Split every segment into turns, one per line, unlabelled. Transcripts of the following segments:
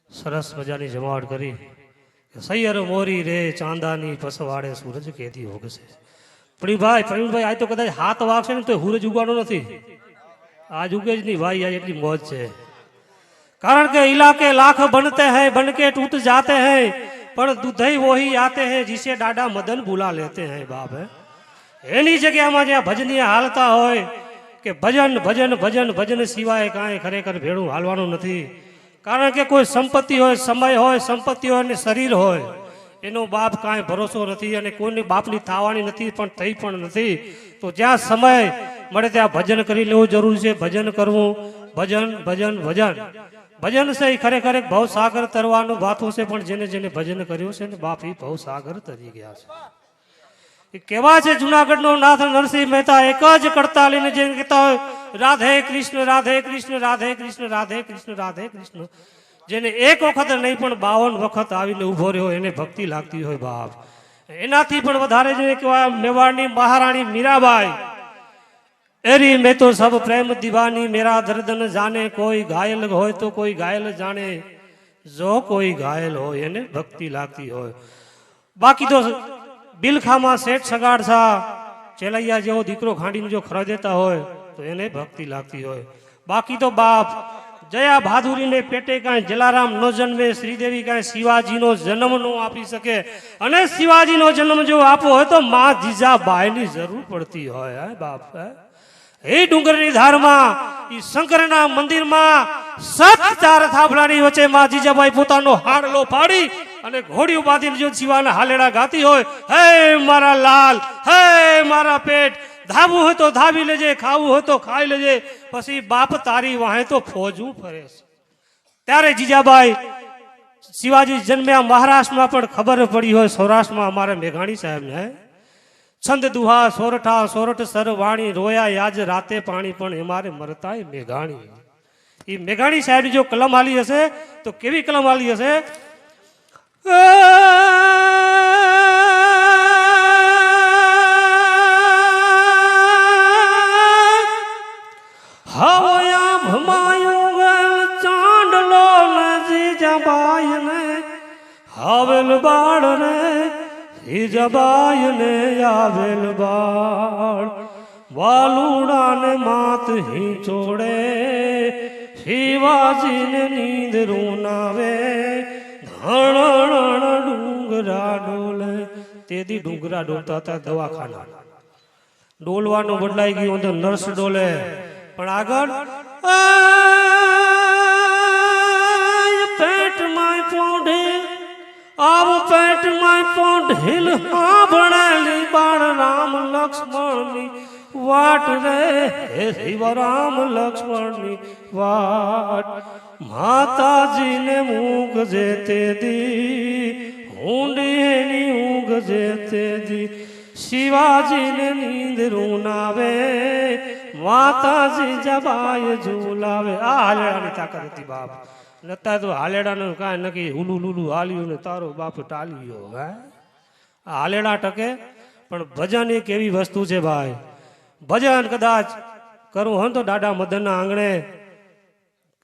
સરસ મજાની જમાવટ કરી સૈયર મોરી રે ચાંદાની પસવાડે સૂરજ કેદી હોગશે. પ્રવીણભાઈ આજ તો કદાચ હાથ વાગશે ને તો સૂરજ ઉગવાનો નથી. આજ ઉગે જ નહીં ભાઈ, આજ એટલી મોજ છે. કારણ કે इलाके लाख बनते हैं बन के टूट जाते हैं पर दूधई वही आते हैं जिसे डाडा मदन बुला लेते हैं बाप है. એની જગ્યામાં જ્યાં ભજનીય હાલતા હોય કે ભજન ભજન ભજન ભજન સિવાય કાંઈ ખરેખર ભેળું હાલવાનું નથી. કારણ કે કોઈ સંપત્તિ હોય, સમય હોય, સંપત્તિ હોય અને શરીર હોય, એનો બાપ કાંઈ ભરોસો નથી અને કોઈની બાપની થવાની નથી પણ થઈ પણ નથી. તો જ્યાં સમય મળે ત્યાં ભજન કરી લેવું જરૂરી છે. ભજન કરવું, ભજન ભજન ભજન ભજન છે એ ખરેખર એક ભવસાગર તરવાનું વાતું છે. પણ જેને જેને ભજન કર્યું છે ને બાપ એ ભવસાગર તરી ગયા છે. એ કેવા છે જુનાગઢનો નાથ નરસિંહ મહેતા એક જ કડતાલીને જે કહેતા હોય રાધે કૃષ્ણ રાધે કૃષ્ણ રાધે કૃષ્ણ રાધે કૃષ્ણ રાધે કૃષ્ણ. જેને એક વખત નહીં પણ 52 વખત આવીને ઊભો રહ્યો એને ભક્તિ લાગતી હોય બાપ. એનાથી પણ વધારે જે કહેવાય મેવાડની મહારાણી મીરાબાઈ, એરી મેં તો સબ પ્રેમ દીવાની મેરા દર્દ ન જાને. કોઈ ઘાયલ હોય તો કોઈ ઘાયલ જાણે, જો કોઈ ઘાયલ હોય એને ભક્તિ લાગતી હોય. બાકી તો બિલખામાં શેઠ સગાડ સા ચેલૈયા જેવો દીકરો ખાંડીને જો ખરા દેતા હોય તો એને ભક્તિ લાગતી હોય. બાકી તો બાપ જયા બહાદુરીને પેટે કાંઈ જલારામ નો જન્મે, શ્રીદેવી કાંઈ શિવાજીનો જન્મ નો આપી શકે. અને શિવાજીનો જન્મ જો આપવો હોય તો મા જીજાબાઈની જરૂર પડતી હોય. હે બાપ એ ડુંગરની ધારમાં એ શંકરના મંદિરમાં 7 થાંભલાની વચ્ચે મા જીજાબાઈ પોતાનો હાડલો ફાડી અને ઘોડીઓ બાંધીને જો શિવાના હાલેડા ગાતી હોય, હે મારા લાલ, હે મારા પેટ, ધાવું હોય તો ધાવી લેજે, ખાવું હોય તો ખાઈ લેજે, પછી બાપ તારી વાહે તો ફોજવું ફરે. ત્યારે જીજાબાઈ શિવાજી જન્મ્યા મહારાષ્ટ્રમાં પણ ખબર પડી હોય, સૌરાષ્ટ્રમાં અમારે મેઘાણી સાહેબને છંદ દુહા સોરઠા સોરઠ સરવાણી રોયા યાજ રાતે પાણી પણ અમારે મરતાય મેઘાણી. એ મેઘાણી સાહેબની જો કલમ હાલી હશે તો કેવી કલમ હાલી હશે. હવયા ભમાયું ગલ ચાંદલો ને જીજાબાઈ ને હાવેલ બાળ ને જીજાબાઈ ને આવેલ બાળ વાલુડા ને માત હી છોડે શિવાજી ને નીંદ રૂનાવે ડુંગરા ડોલે. તેથી ડુંગરા ડોલતા હતા દવાખાના. ડોલવાનું બદલાઈ ગયું તો નર્સ ડોલે. પણ આગળ પેટ માય પોઢે આવ પેટ માય પોઢેલ ભણેલી બાળ રામ લક્ષ્મણની વાટ રે શિવ રામ લક્ષ્મણની વાટ. માતાજીને ઊંઘ જે તે દી ઊંડીની ઊંઘ જે તે દી શિવાજીને નીંદ રૂનાવે માતાજી જબાય ઝૂલાવે. આ હાલેડાની તાકાત હતી બાપ. નતા તો હાલેડાનું કાંઈ નક્કી હુલુ લુલુ હાલ્યું ને તારો બાપ ટાલ્યો. હે આ હાલેડા ટકે પણ ભજન એક એવી વસ્તુ છે ભાઈ. ભજન કદાચ કરવું હોય તો દાડા મદનના આંગણે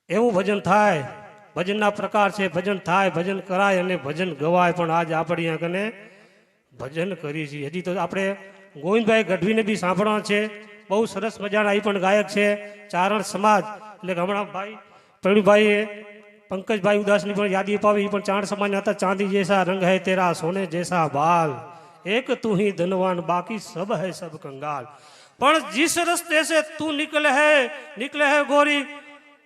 એવું ભજન થાય. ભજનના પ્રકાર છે, ભજન થાય, ભજન કરાય અને ભજન ગવાય. પણ આજ આપણે અહીંયા કને ભજન કરી છીએ. હજી તો આપણે ગોવિંદભાઈ ગઢવીને બી સાંભળવા છે. બહુ સરસ મજાના એ પણ ગાયક છે. ચારણ સમાજ એટલે હમણાં ભાઈ પ્રવીણભાઈએ પંકજભાઈ ઉદાસની પણ યાદી અપાવી. એ પણ ચારણ સમાજના હતા. ચાંદી જૈસા રંગ હૈ તેરા સોને જૈસા બાલ, એક તું ही धनवान बाकी सब है सब कंगाल. પણ जिस रस्ते से तू निकले है गोरी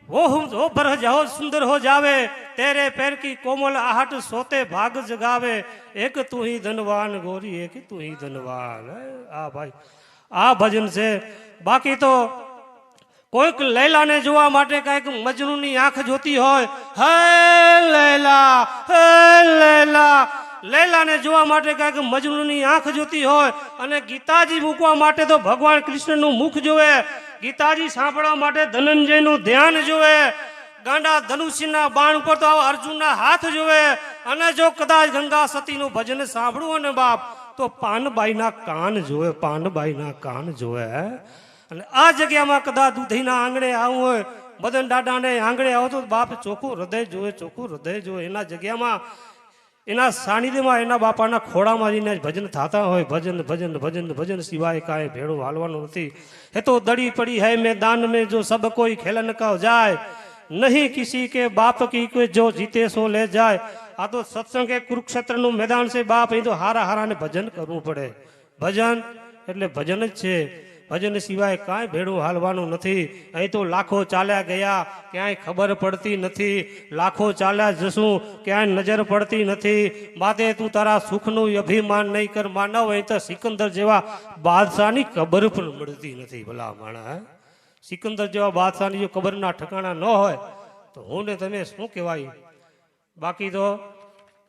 वो भर जाओ सुंदर हो जावे, तेरे पैर की कोमल आहट सोते भाग जगावे, एक तू ही धनवान गोरी एक तू ही धनवान. આ ભાઈ આ ભજન છે. બાકી તો કોઈક લૈલાને જોવા માટે કાંઈક મજનૂની આંખ જોતી હોય, હે લૈલા હે લૈલા, લૈલાને જોવા માટે કાંઈક મજનૂની આંખ જોતી હોય. અને ગીતાજી મૂકવા માટે તો ભગવાન કૃષ્ણનું મુખ જોવે, ગીતાજી સાંભળવા માટે ધનંજયનું ધ્યાન જોવે, ગાંડા ધનુષ્યના બાણ ઉપર તો અર્જુનના હાથ જોવે. અને જો કદાચ ગંગા સતીનું ભજન સાંભળવું ને બાપ તો પાનબાઈના કાન જોવે, પાનબાઈના કાન જોવે. અને આ જગ્યામાં કદાચ દૂધીના આંગણે આવવું હોય મદન દાદાને આંગણે આવતો બાપ ચોખ્ખું હૃદય જોવે, ચોખ્ખું હૃદય જોવે. એના જગ્યામાં, એના સાનિધ્યમાં, એના બાપાના ખોળામાં જઈને ભજન થતા હોય. ભજન ભજન ભજન ભજન સિવાય કાંઈ ભેળું હાલવાનું નથી. એ તો દડી પડી હૈ મેદાન में जो सब कोई खेलन का जाए, नहीं किसी के बाप की कोई जो जीते સો ले જાય. આ તો સત્સંગ એ કુરુક્ષેત્રનું મેદાન છે બાપ. અહીં તો હારા હારાને ભજન કરવું પડે. ભજન એટલે ભજન જ છે. ભજન સિવાય કાંઈ ભેળું હાલવાનું નથી. અહીં તો લાખો ચાલ્યા ગયા, ક્યાંય ખબર પડતી નથી. લાખો ચાલ્યા જશું, ક્યાંય નજર પડતી નથી. માટે તું તારા સુખનું અભિમાન નહીં કર માનવ. અહીં તો સિકંદર જેવા બાદશાહની કબર પણ મળતી નથી. ભલા માણા, સિકંદર જેવા બાદશાહની જો કબરના ઠકાણા ન હોય તો હું ને તમે શું કહેવાય. બાકી તો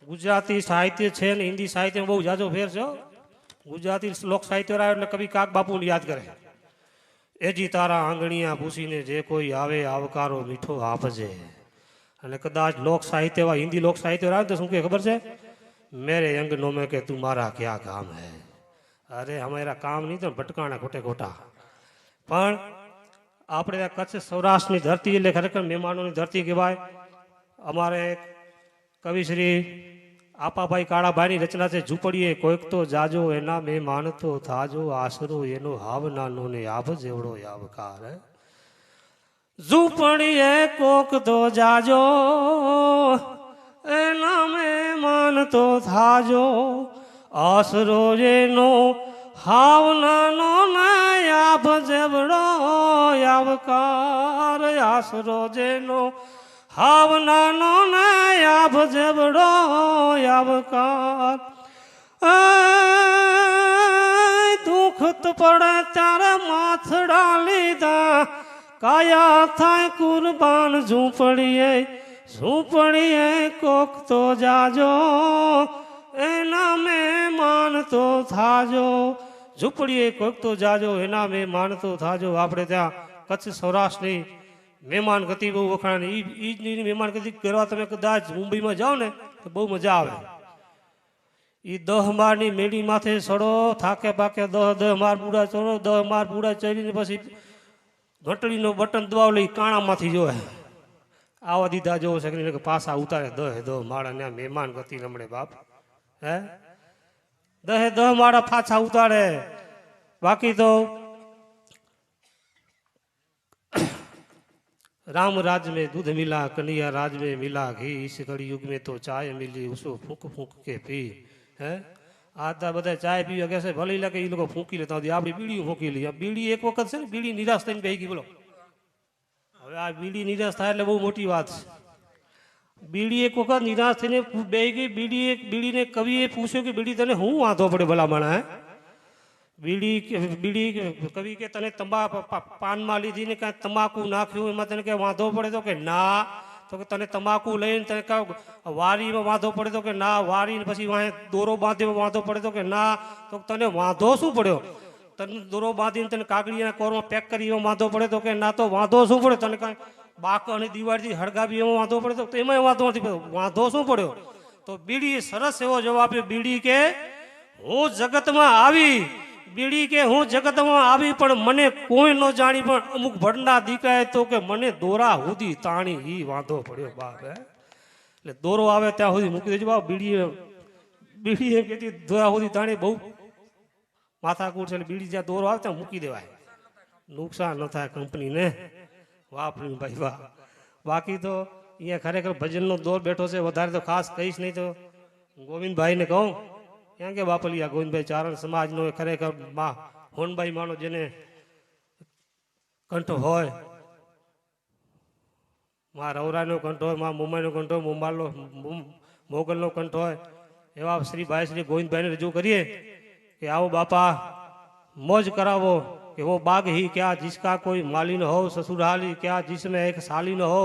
ગુજરાતી સાહિત્ય છે ને હિન્દી સાહિત્યમાં બહુ જાજો ફેર છે. ગુજરાતી લોક સાહિત્ય આવ્યો એટલે કવિ કાક બાપુને યાદ કરે. એજી તારા આંગણીયા પૂછીને જે કોઈ આવે આવકારો મીઠો આપજે. અને કદાચ લોક સાહિત્ય હિન્દી લોક સાહિત્ય આવે તો શું કે ખબર છે? મેરે અંગનો મેં કે તું મારા ક્યાં કામ હૈ. અરે હમારા કામ નહીં તો ભટકાણા ખોટે ખોટા. પણ આપણે કચ્છ સૌરાષ્ટ્રની ધરતી એટલે ખરેખર મહેમાનોની ધરતી કહેવાય. અમારે કવિશ્રી આપાભાઈ કાળાભાઈની રચના છે ઝૂંપડીએ કોઈક તો જાજો એના મહેમાન તો થાજો, આશરો એનો હાવનાનો ને આભ જેવડો આવકાર. ઝૂંપડીએ કોક તો જાજો એના મહેમાન તો થાજો, આશરો એનો હાવનાનો ને આભ જેવડો આવકાર. આશરો જેનો હાવનાનો ને આભ જેવડો આવકાર. દુઃખ પડે ત્યારે માથડા લીધા, કાયા થાય કુરબાન. ઝૂંપડીએ ઝૂંપડીએ કોક તો જાજો એના મહેમાન તો થાજો. ઝૂંપડીએ કોક તો જાજો એના મહેમાન તો થાજો. આપણે ત્યાં કચ્છ સૌરાષ્ટ્રની મહેમાન ગતિ બહુ વખાણી. ઈ મહેમાન ગતિ કરવા તમે કદાચ મુંબઈમાં જાઓ ને તો બહુ મજા આવે. એ 10 માળની મેડી માથે ચડો, થાકે પાકે 10 માળ પૂરા ચડો. 10 માળ પૂરા ચડીને પછી ઘંટડીનો બટન દબાવ લઈ કાણામાંથી જોવે આવા દીધા જોવો છે કે પાછા ઉતારે 10 માળા મહેમાન ગતિ રમણે બાપ. હે 10 માળા પાછા ઉતારે. બાકી તો राम राज में दूध मिला, कन्हैया राज में मिला घी, इस कड़ी युग में तो चाय मिली उसको फूंक फूंक के पी. હે આ તો બધા ચાય પીવા કે છે ભલે લાગે એ લોકો ફૂંકી લેતા હોય. આપણી બીડી ફૂંકી લઈએ. બીડી એક વખત છે ને બીડી નિરાશ થઈને બેહી ગઈ. બોલો હવે આ બીડી નિરાશ થાય એટલે બહુ મોટી વાત છે. બીડી એક વખત નિરાશ થઈને બેહી ગઈ. બીડીને કવિએ પૂછ્યું કે બીડી તને શું વાંધો પડે ભલામણ? હે બીડી કવિ કે તને પાનમાં લીધી ને કાંઈ તમાકુ નાખ્યું એમાં તને કઈ વાંધો પડે તો કે ના. તો કે તને તમાકુ લઈને તને વારીમાં વાંધો પડે તો કે ના. વારીને પછી વાંહે દોરો બાંધ્યો વાંધો પડે તો કે ના. તો તને વાંધો શું પડ્યો? તને દોરો બાંધીને તને કાગળીના કોરમાં પેક કરી એમાં વાંધો પડે તો કે ના. તો વાંધો શું પડે? તને કાંઈ બાક અને દિવાળીથી હળગાવી એમાં વાંધો પડે તો એમાં વાંધો નથી પડ્યો. વાંધો શું પડ્યો? તો બીડી સરસ એવો જવાબ આપ્યો. બીડી કે હું જગતમાં આવી, બીડી કે હું જગતમાં આવી પણ મને કોઈ ન જાણી, પણ અમુક ભડના દીકાય તો કે મને દોરા સુધી તાણી. ઈ વાંધો પડ્યો બાપ. એટલે દોરો આવે ત્યાં સુધી મૂકી દેજો બાપ. બીડી એમ કહેતી દોરા સુધી તાણી બહુ માથાકૂટ છે. એટલે બીડી જ્યાં દોરો આવે ત્યાં મૂકી દેવાય, નુકસાન ન થાય કંપનીને. વાપર્યું ભાઈ વાહ. બાકી તો અહીંયા ખરેખર ભજનનો દોર બેઠો છે. વધારે તો ખાસ કહીશ નહીં તો ગોવિંદભાઈને કહું ક્યાં કે બાપલિયા ગોવિંદભાઈ ચારણ સમાજનો ખરેખર માં હોનભાઈ માનો જેને કંઠ હોય, માં રવરાનો કંઠ હોય, માં મુંબઈનો કંઠ હોય, મુંબાલનો મોગલનો કંઠ હોય, એવા શ્રી ભાઈ શ્રી ગોવિંદભાઈને રજૂ કરીએ કે આવો બાપા मौज करावो कि वो बाग ही क्या जिसका कोई माली न हो, ससुराली क्या जिसमें एक साली न हो,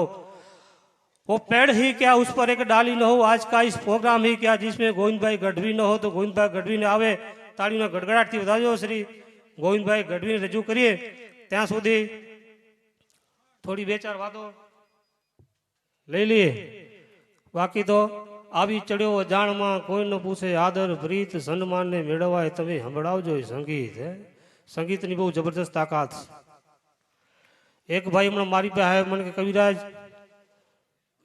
वो पेड़ ही क्या उस पर एक डाली न हो, आज का इस प्रोग्राम ही क्या जिसमें गोविंद भाई गढ़वी न हो. तो गोविंद भाई गढ़वी ने आवे ताळीनो गड़गड़ाटथी વધાવજો. શ્રી ગોવિંદ ભાઈ ગઢવીને રજૂ કરીએ ત્યાં સુધી થોડી બે ચાર વાતો લઈ લઈએ. બાકી તો આવી ચડ્યો અજાણમાં કોઈ ન પૂછે આદર પ્રીત સન્માનને મેળવાય તમે સંભળાવજો સંગીત. સંગીતની બહુ જબરદસ્ત તાકાત. એક ભાઈ હમણાં મારી પાસે આવ્યો, મને કે કવિરાજ,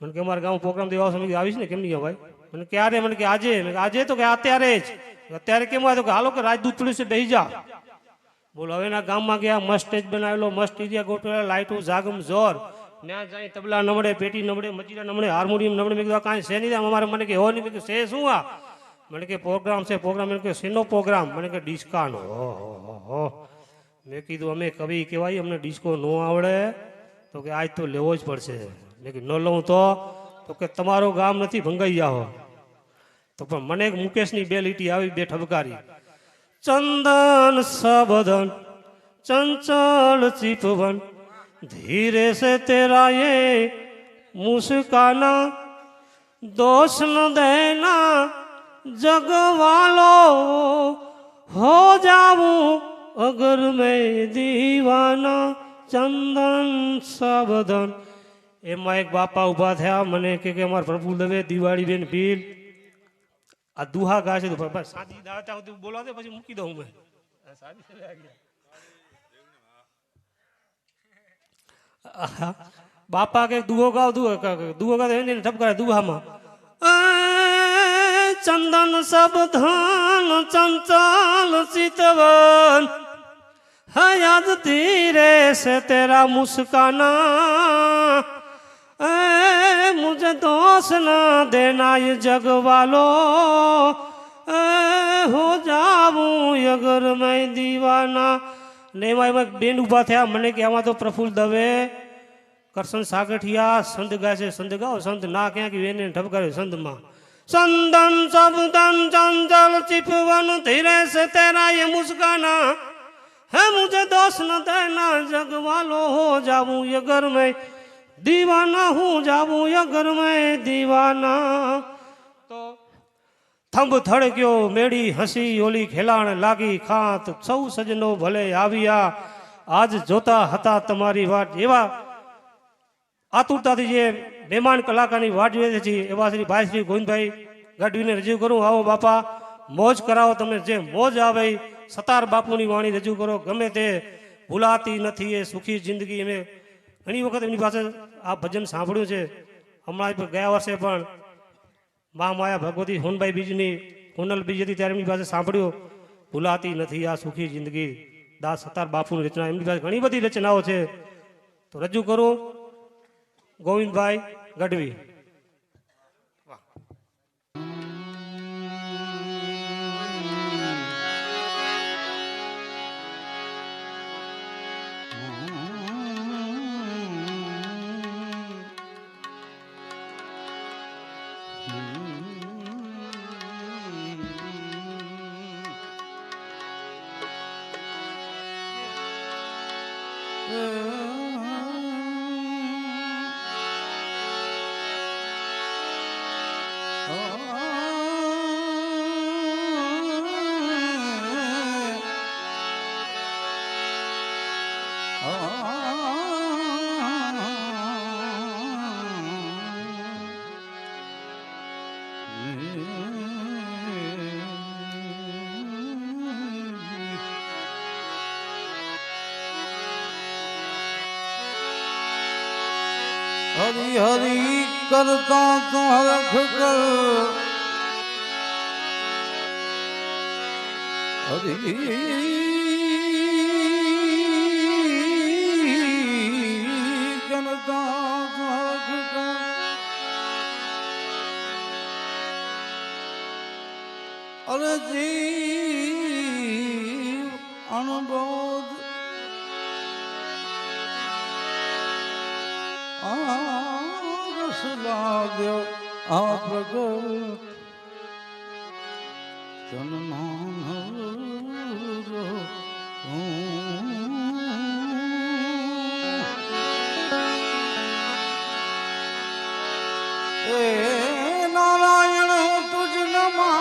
મને કે અમારા ગામ પ્રોગ્રામ દેવા સમય આવીશ ને, કેમ નહીં ભાઈ? મને ક્યારે? મને કે આજે. મેં આજે તો કે અત્યારે જ. અત્યારે કેમ આવ્યો? કે હાલો કે રાજદૂત પડ્યું છે, બેસી જા. બોલો, હવે એના ગામમાં ગયા, મસ્ત સ્ટેજ બનાવેલો, મસ્ત એરિયા ગોઠવેલા, લાઇટો જાગમ જોર. ત્યાં જાય તબલા નમડે, પેટી નમડે, મજીરા નમડે, હાર્મોનિયમ નમડે. મેં કીધું કાંઈ છે નહીં અમારે. મને કે હો નહીં. મેં કીધું છે શું આ? મને કે પ્રોગ્રામ છે. પ્રોગ્રામ મને કે શેનો પ્રોગ્રામ? મને કે ડિસ્કાનો. હો. મેં કીધું અમે કવિ કહેવાય, અમને ડિસ્કો ન આવડે? તો કે આજ તો લેવો જ પડશે. મેં કીધું ન લઉં તો કે તમારું ગામ નથી, ભંગાઈ જાઓ. તો પણ મને એક મુકેશની બે લીટી આવી, બે ઠબકારી. ચંદન સબદન चंचल चितवन धीरे से तेरा ये मुस्काना दोष न देना जग वालो हो जाऊं अगर मैं दीवाना चंदन सबदन. એમાં એક બાપા ઊભા થયા, મને કે અમારા પ્રભુ દવે દિવાળી બેન ભીલ આ દુહા ગા છે. સાદી દાતા બોલવા દે, પછી મૂકી દઉં મેં. બાપા કે દુહો ગાવ, દુહો ગાવ એને ઠપકારે દુહામાં. ચંદન સબધાન ચંચલ ચિતवन યાદ ધીરે से तेरा मुस्काना मुझे दोष न देना ये जग वालो हो जाऊं अगर मैं दीवाना. ને એમાં બેન ઊભા થયા, મને કે આમાં તો પ્રફુલ્લ દવે, કરશન સાગઠિયા સંત ગાય છે. સંત ગાઓ, સંત ના ક્યાં કે એને ઠપકારે સંતમાં. चंदन सबदन चंचल चितवन धीरे से तेरा ये मुस्काना है मुझे दोष न देना जग वालो हो जाऊं अगर मैं दीवाना हूँ जाऊं अगर मैं दीवाना. तो थंभ थड़क्यो मेड़ी हसी ओली खेलाण लागी खात सौ सजनो भले આવ્યા આજ જોતા હતા તમારી વાટ. એવા આતુરતાથી જે મહેમાન કલાકારની વાટ જોઈ છે એવા શ્રી ભાઈ શ્રી ગોવિંદભાઈ ગઢવીને રજૂ કરું. આવો બાપા, મોજ કરાવો, તમને જે મોજ આવે સતાર બાપુની વાણી રજૂ કરો. ગમે તે ભૂલાતી નથી એ સુખી જિંદગી. અમે ઘણી વખત એમની પાસે આ ભજન સાંભળ્યું છે. હમણાં ગયા વર્ષે પણ મા માયા ભગવતી હોનભાઈ બીજની હોનલ બીજ હતી ત્યારે એમની પાસે સાંભળ્યું, ભૂલાતી નથી આ સુખી જિંદગી. દાસ સતાર બાપુની રચના, એમની પાસે ઘણી બધી રચનાઓ છે. તો રજૂ કરું ગોવિંદભાઈ ગઢવી.
हरि हरि करता तो हरख कर हरि करता तो हरख कर अरे जीव अनुभव लाग्यो आ प्रगट तन मानरो ए नारायण हूँ तुझ नमा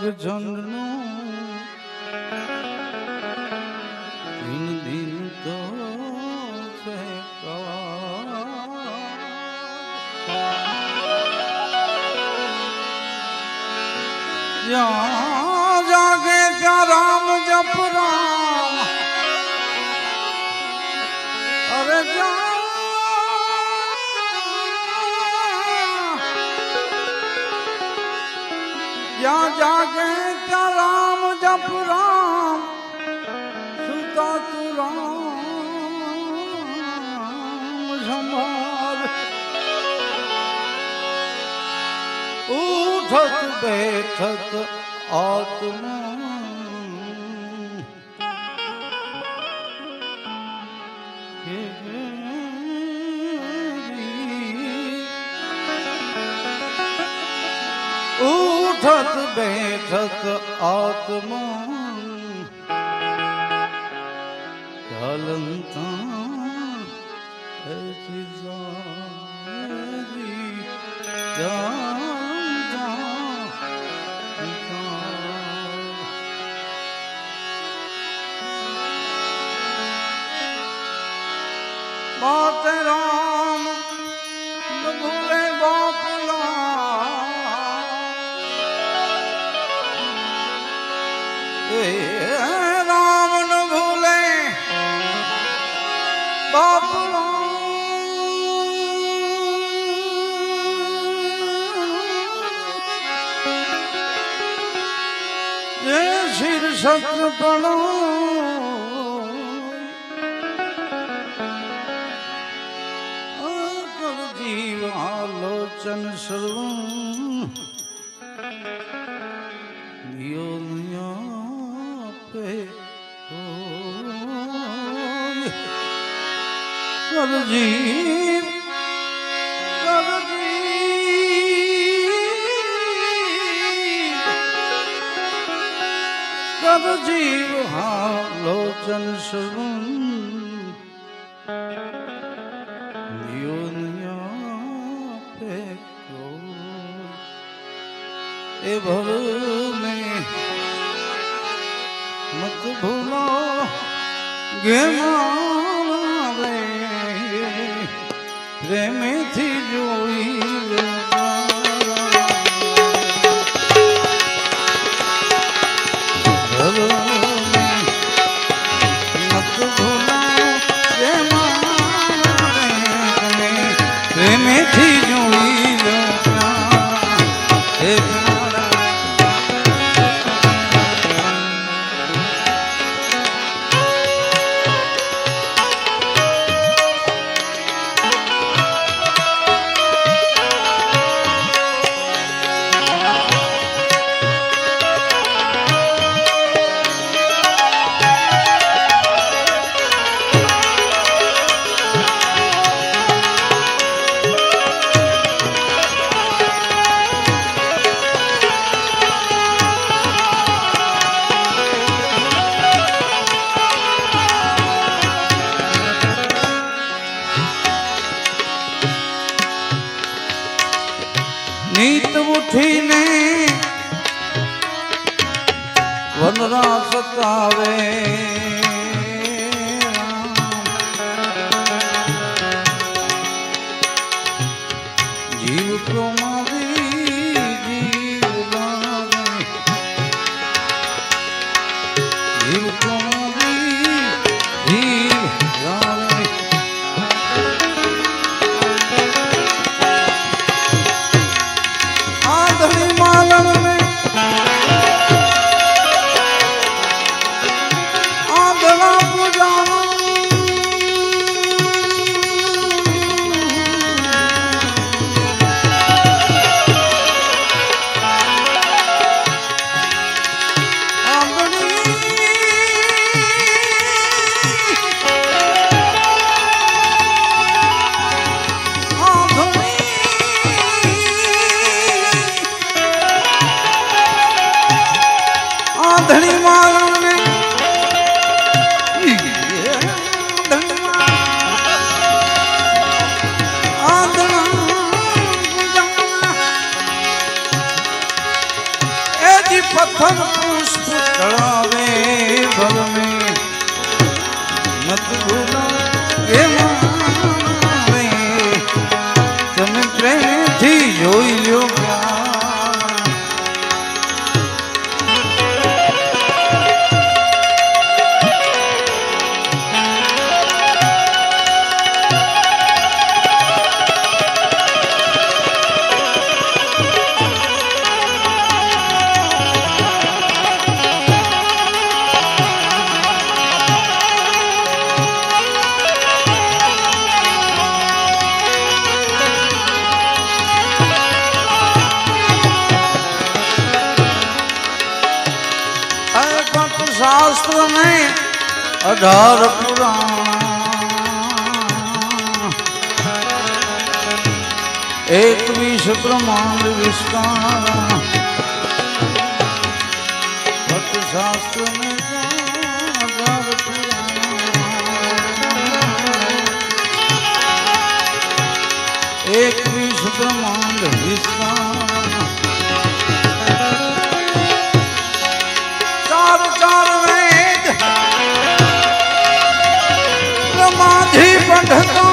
જગજનનું દિન દિન તો છે જ્યાં જાગે ત્યાં રામ જપ રામ અરે જ્યાં જાગે ત્યાં રામ જપ રામ સુતા તું રામ સંભાળ ઉઠત બેઠત આત્મા ઉઠત બેઠત આત્મા ચાલંતા એસી જારી बात राम न भूले बापला राम न भूले बापला ये सिर सत्र पड़ो लोचन सर्वं दियो पे कर जीव हाँ लोचन सर्वं दियो ए भव में मत भूलो गे मारे प्रेम थी जोई भव में मत भूलो गे मारे प्रेम थी जोई 18 पुराण 21 ब्रह्मांड विस्तार भक्त शास्त्र में 18 पुराण 21 ब्रह्मांड विस्तार चार चार वेद ब्रह्माधि पढ़ता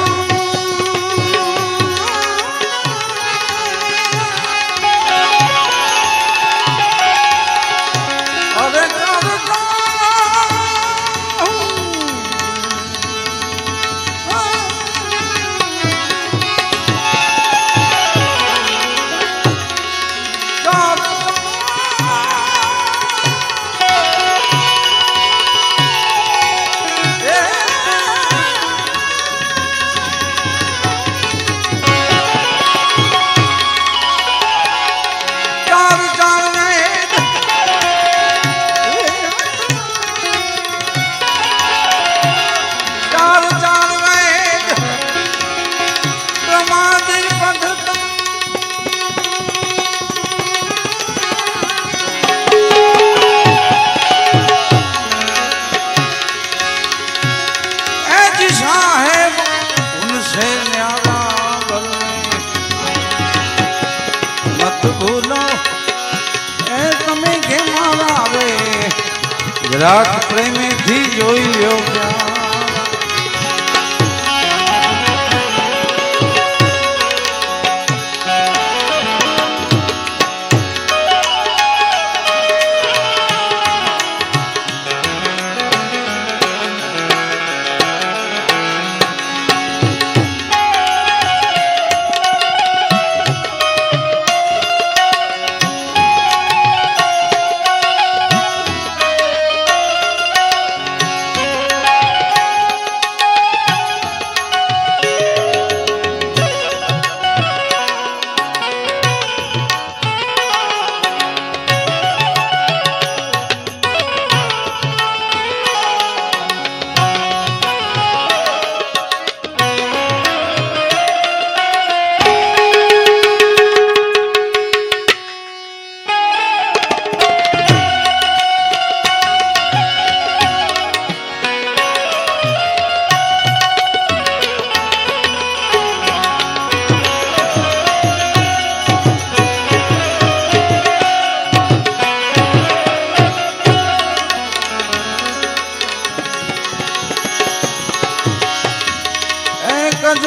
राख प्रेमी थी जोई लो क्या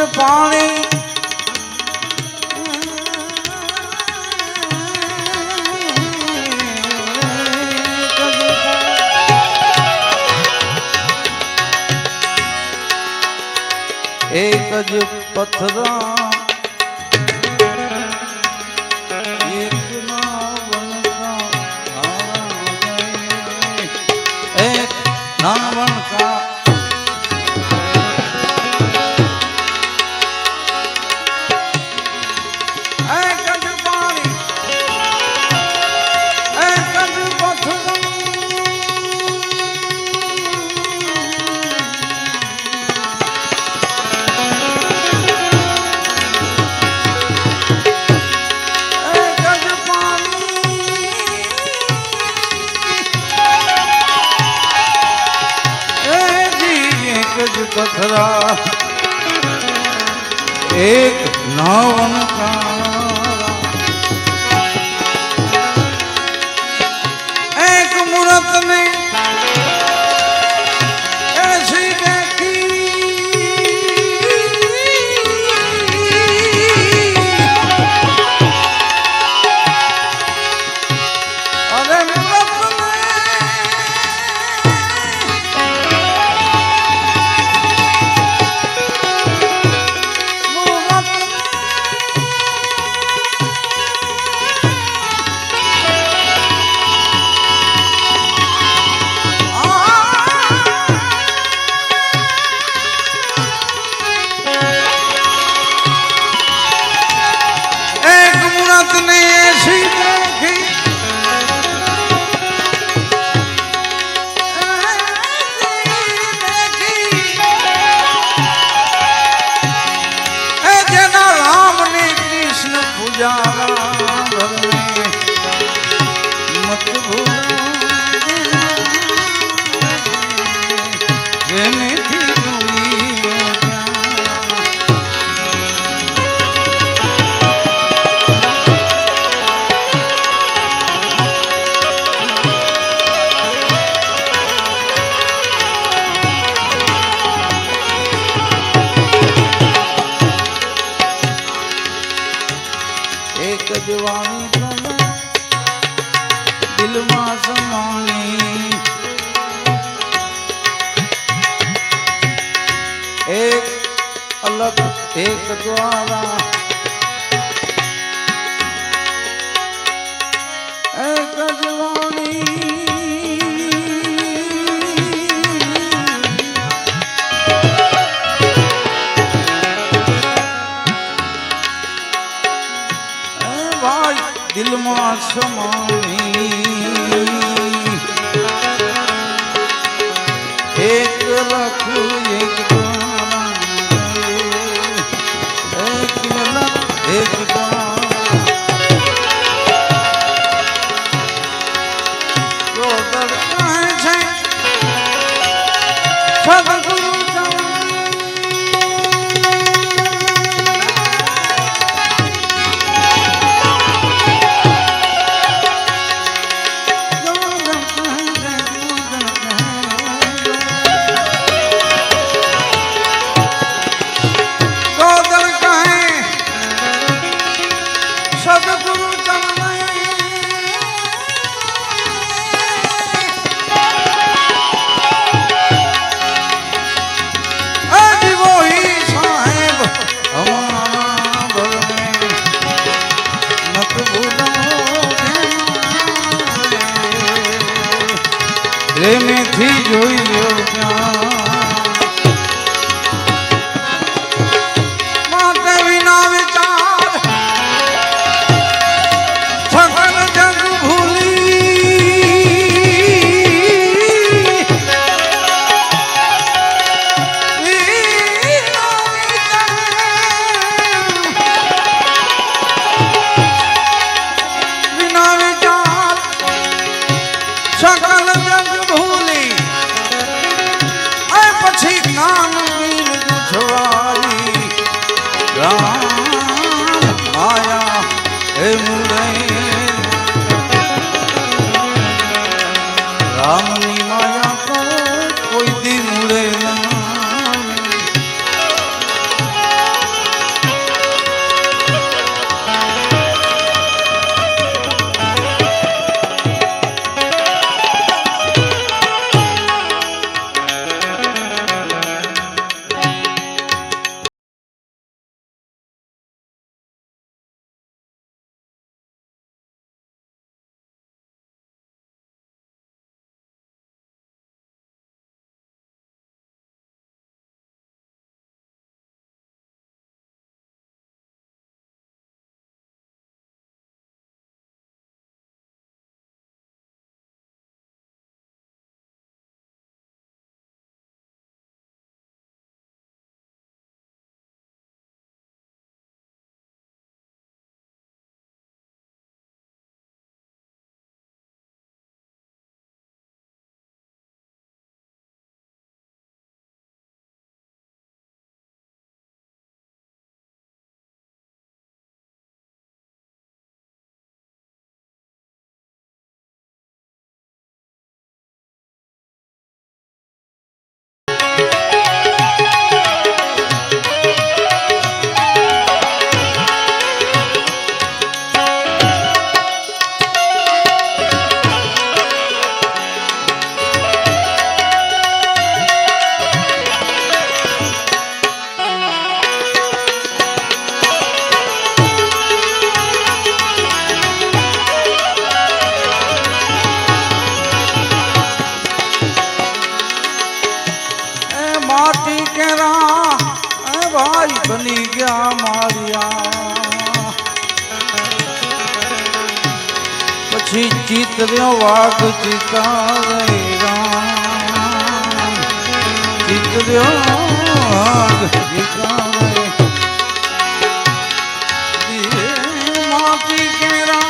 पानी एक ज पत्थरा एक नावन का एक नावन का पथरा एक नावन का एक मूरत में ऐसी देखी अरे मूरत પ્રેમથી જોઈ એક જ વાણી તમે દિલમાં સમાણી એક અલગ એક દ્વારા એક જ વાણી દિલમાં સમાણી એક લખું એક એક લખ એક પ્રેમથી જોઈ લ્યો માટે વિના વિચાર સકલ જગ ભૂલી વિના વિચાર સકલ જગ પછી જ્ઞાન વીર છવાઈ રામ માયા હે મુરે રામની માયા તો કોઈ દી મુરે ભાઈ બની ગયા મારિયા પછી ચિત્ર્યો વાઘ ચિતારે રામ ચિત્ર્યો વાઘ ચિતારે માટી કેરા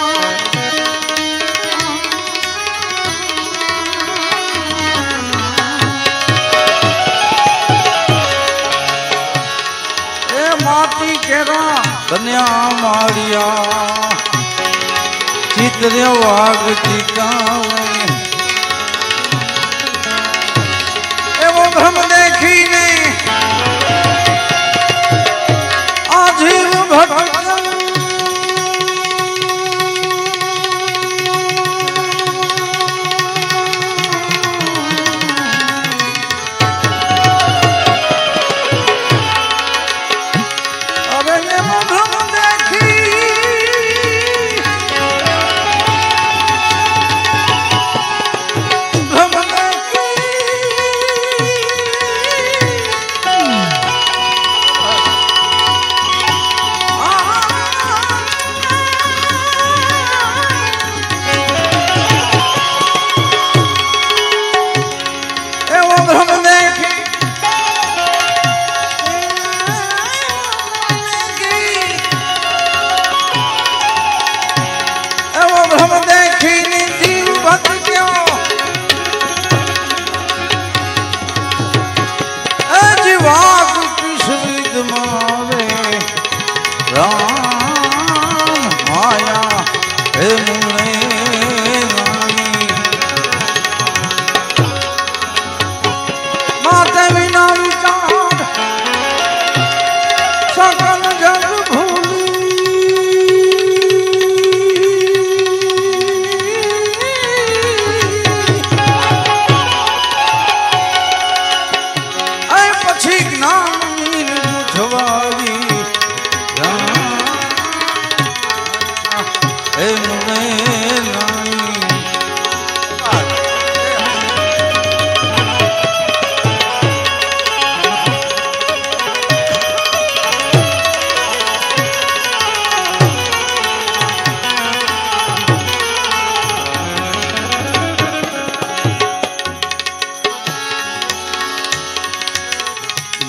केरा कन्या मारिया चित्र वाग चिकावे एवो भ्रम देखी ने आजीव भटकन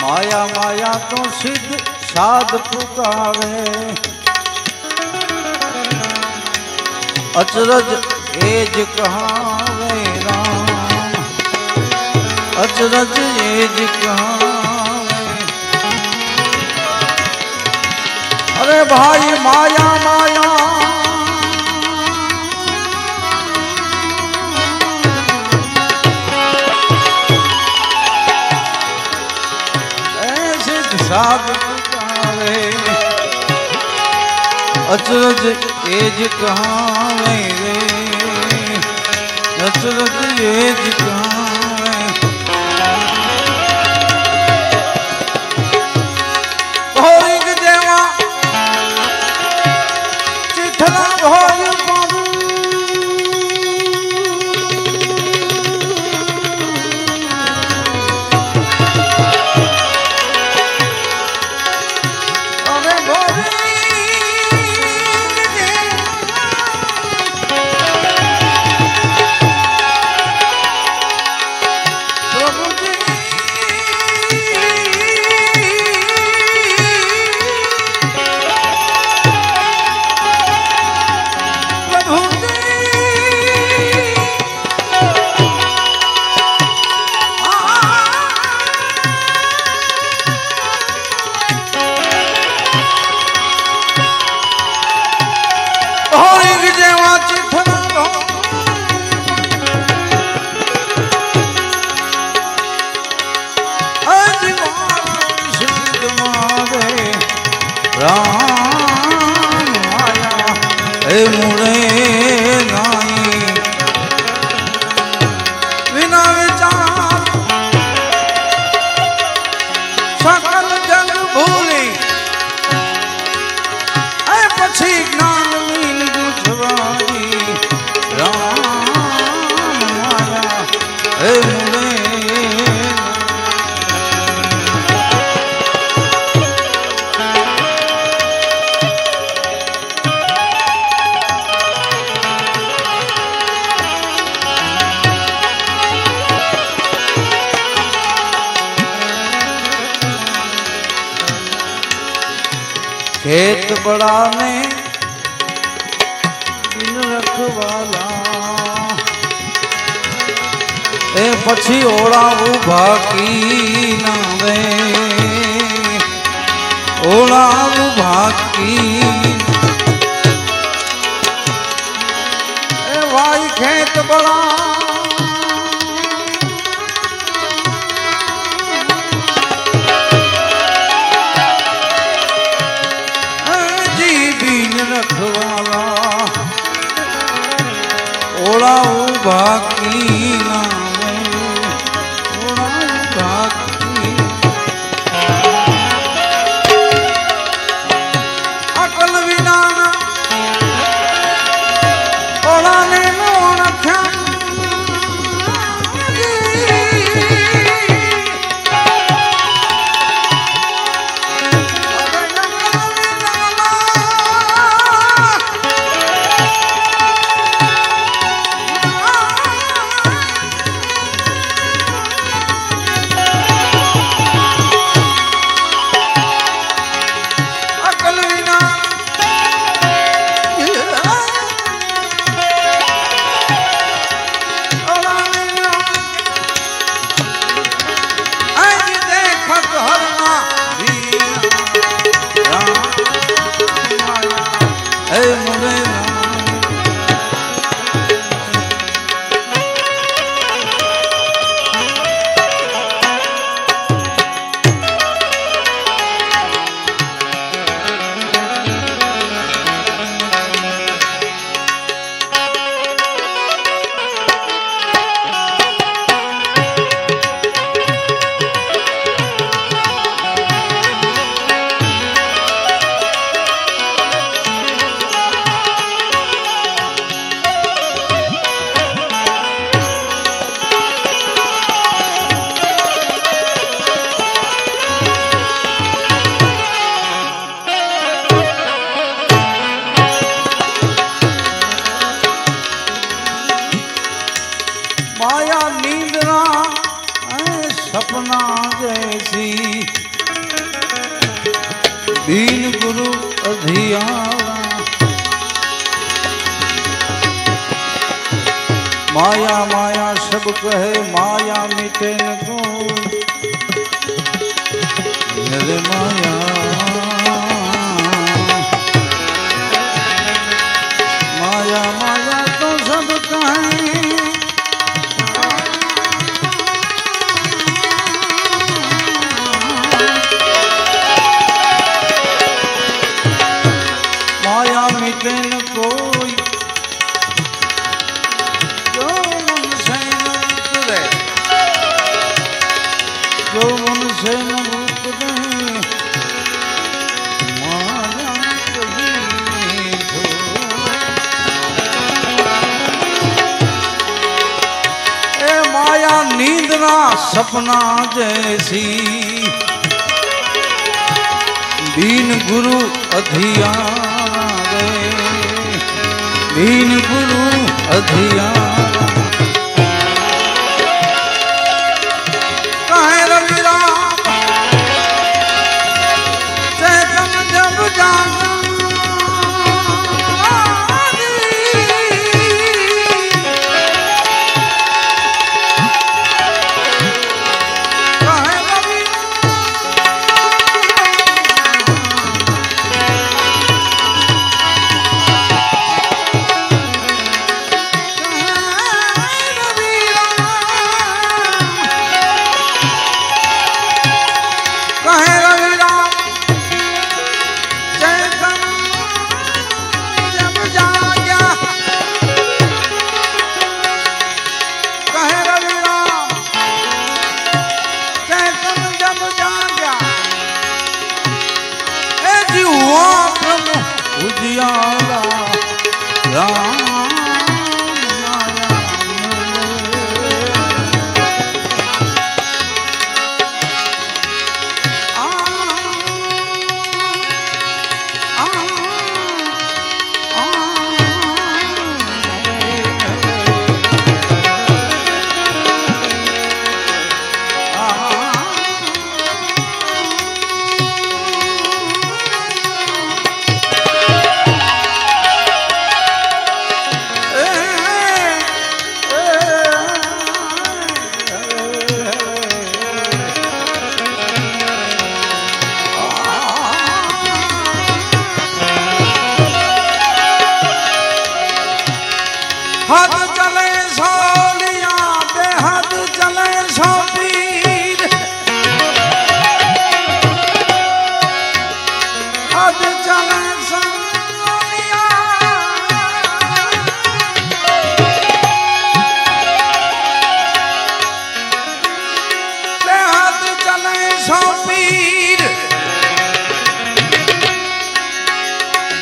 माया माया तो सिद्ध साध पुकावे अचरज एज कहावे राम अचरज एज कहावे अरे भाई माया माया साध पुकावे अचरज एज कहावे रे अचरज एज कहावे भोरिक देवा चिठला भोर खेत बड़ा ने बिन रखवाला ए पछी ओड़ा उभा की ना रे ओड़ा बाकी ए भाई खेत बड़ा जी बीन रखवाला ओला बाकी ना माया नींदना सपना जैसी दीन गुरु अधियारा माया माया सब कहे माया मिटे न को मेरे माया माया माया तो सब कहे मिटन कोई जो मन से न उतरे जो मन से न उतरे माया कहीं ए माया नींदना सपना जैसी दीन गुरु अधियारा दीन गुरु अधियारा कहे रवि राम चेतन जब जागा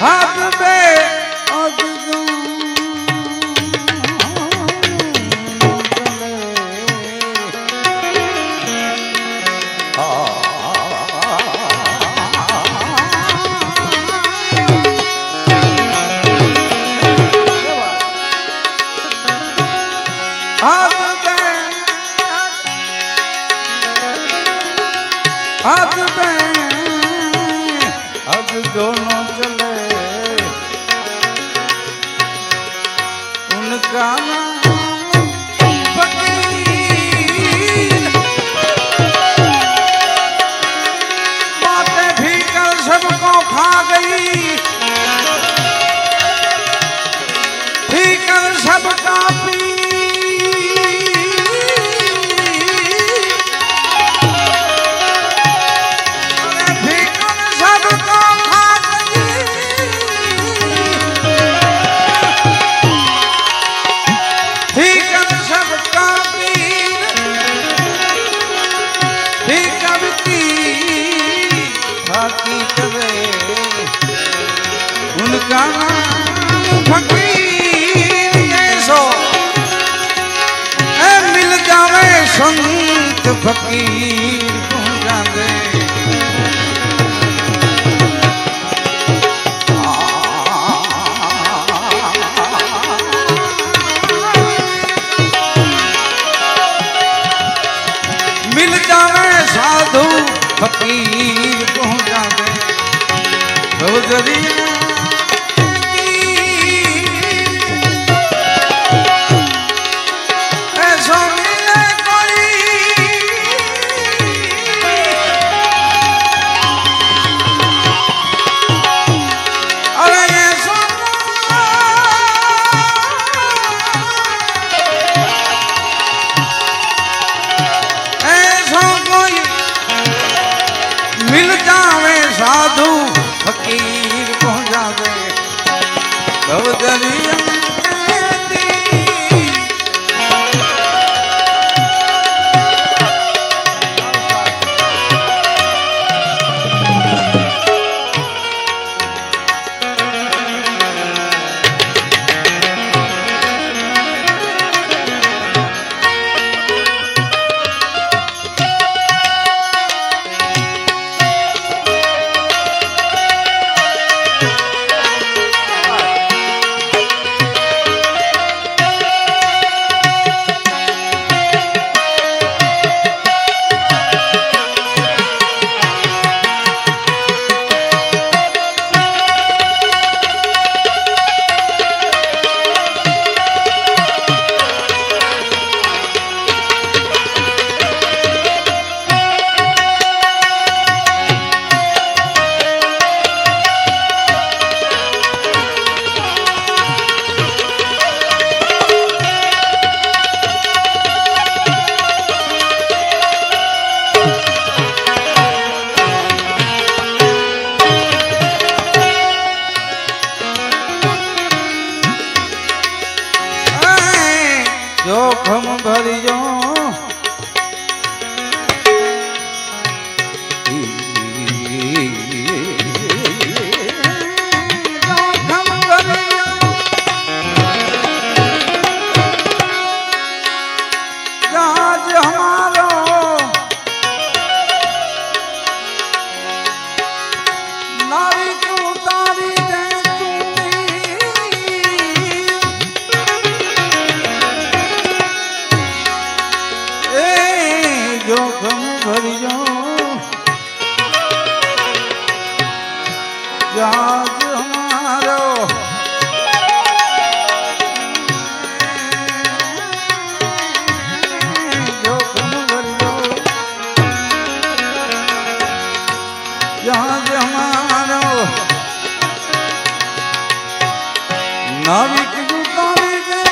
हाथ पे अग हाथ पे अब दोनों चले उनका नाम फकीर बातें भी कल सबको खा गई भी कल सबका पी उनका फकीर जैसो मिल जावे संत फकीर को जावे मिल जावे साधु फकीर को जावे भवदरिया साधु फकीर को जावे भवदरिया जोखम भरियो जोखम भरियो राज हमारो नारी को उतारी दे जोखम भरियो जहाज हमारो जोखम भरियो जहाज हमारो नाविक उतारी दे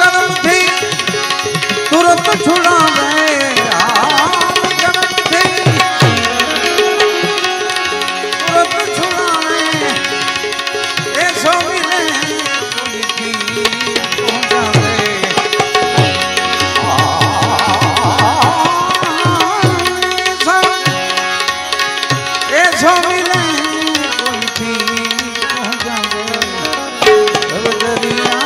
जन्म थी तुरंत छुड़ावे राम जन्म थी तुरंत छुड़ावे ऐसो मिले कोई की पहुंचावे ऐसो मिले कोई की पहुंचावे दरिया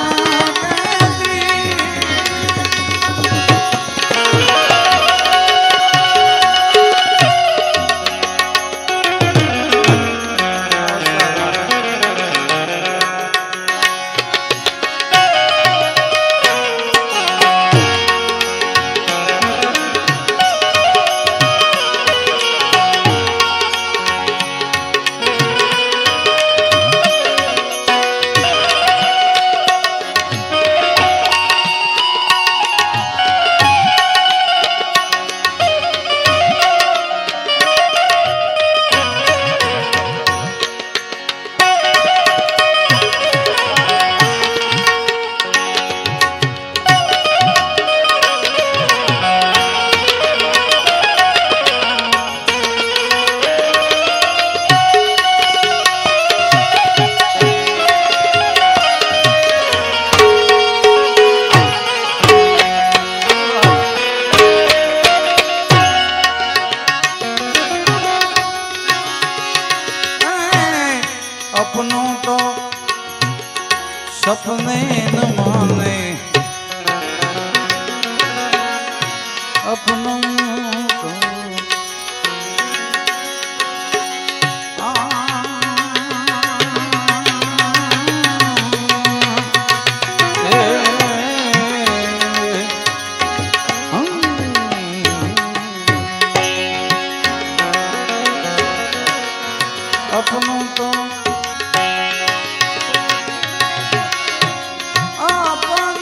अपनों तो सपने न माने अपनों तो अपनों तो अपन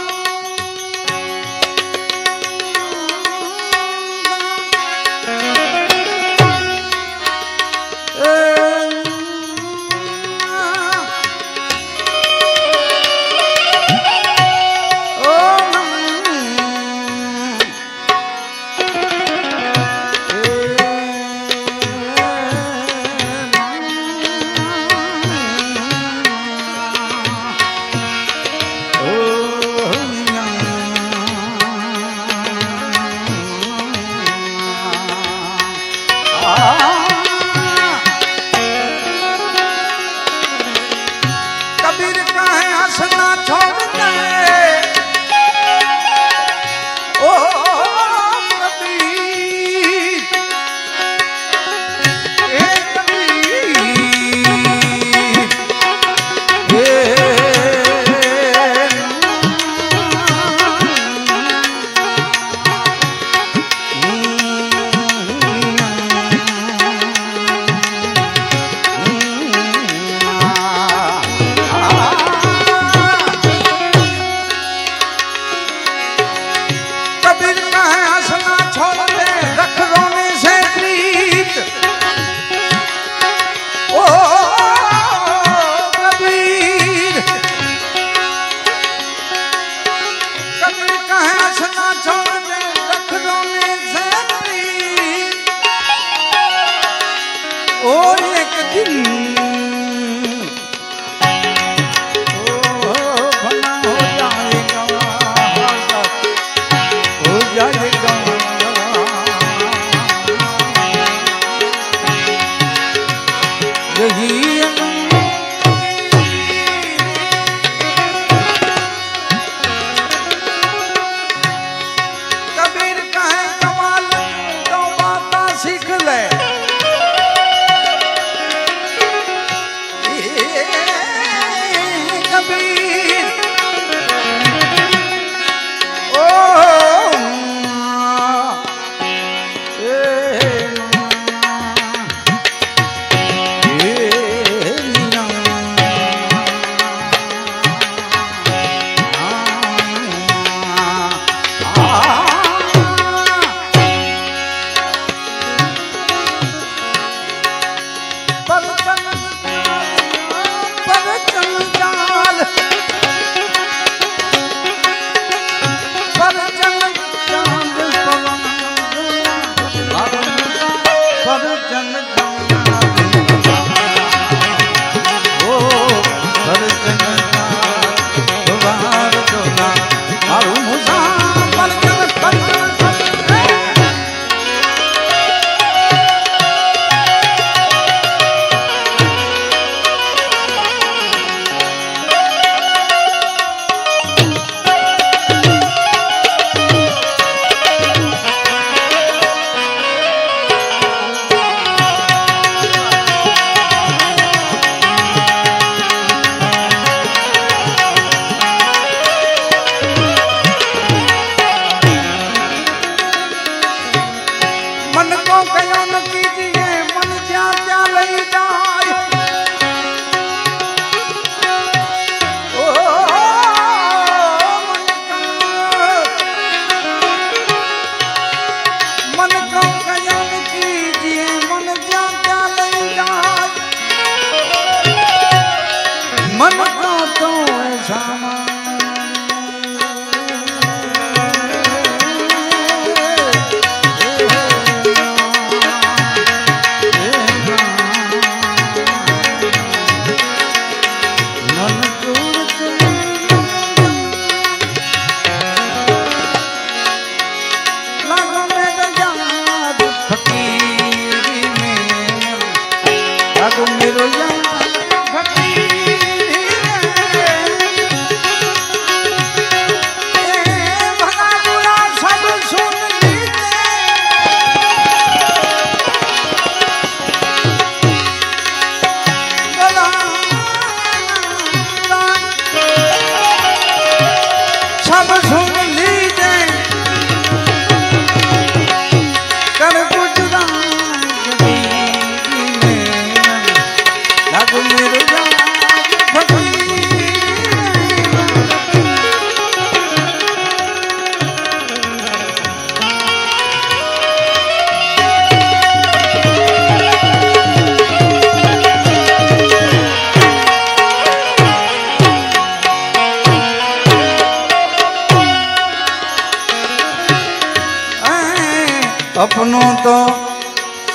अपनों तो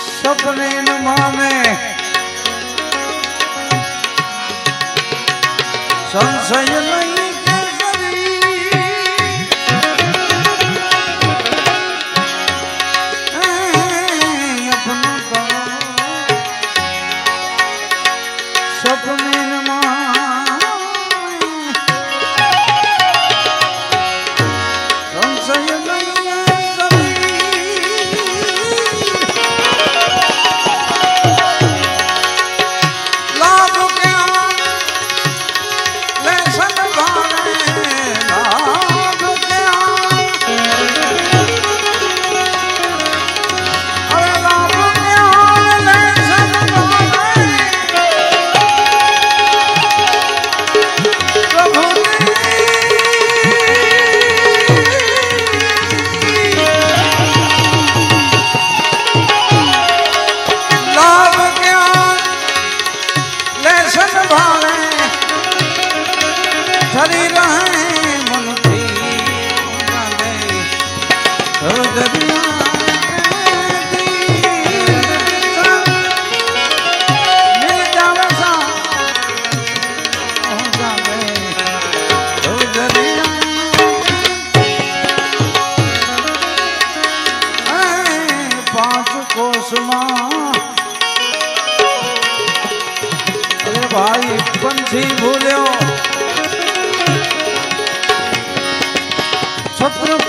सपने न माने संशय नहीं केसरी अपनों तो सपने न माने संशय नहीं चली रहे मन थी मिल जावे सा पांच कोस अरे भाई पंछी भूल्यो छत्र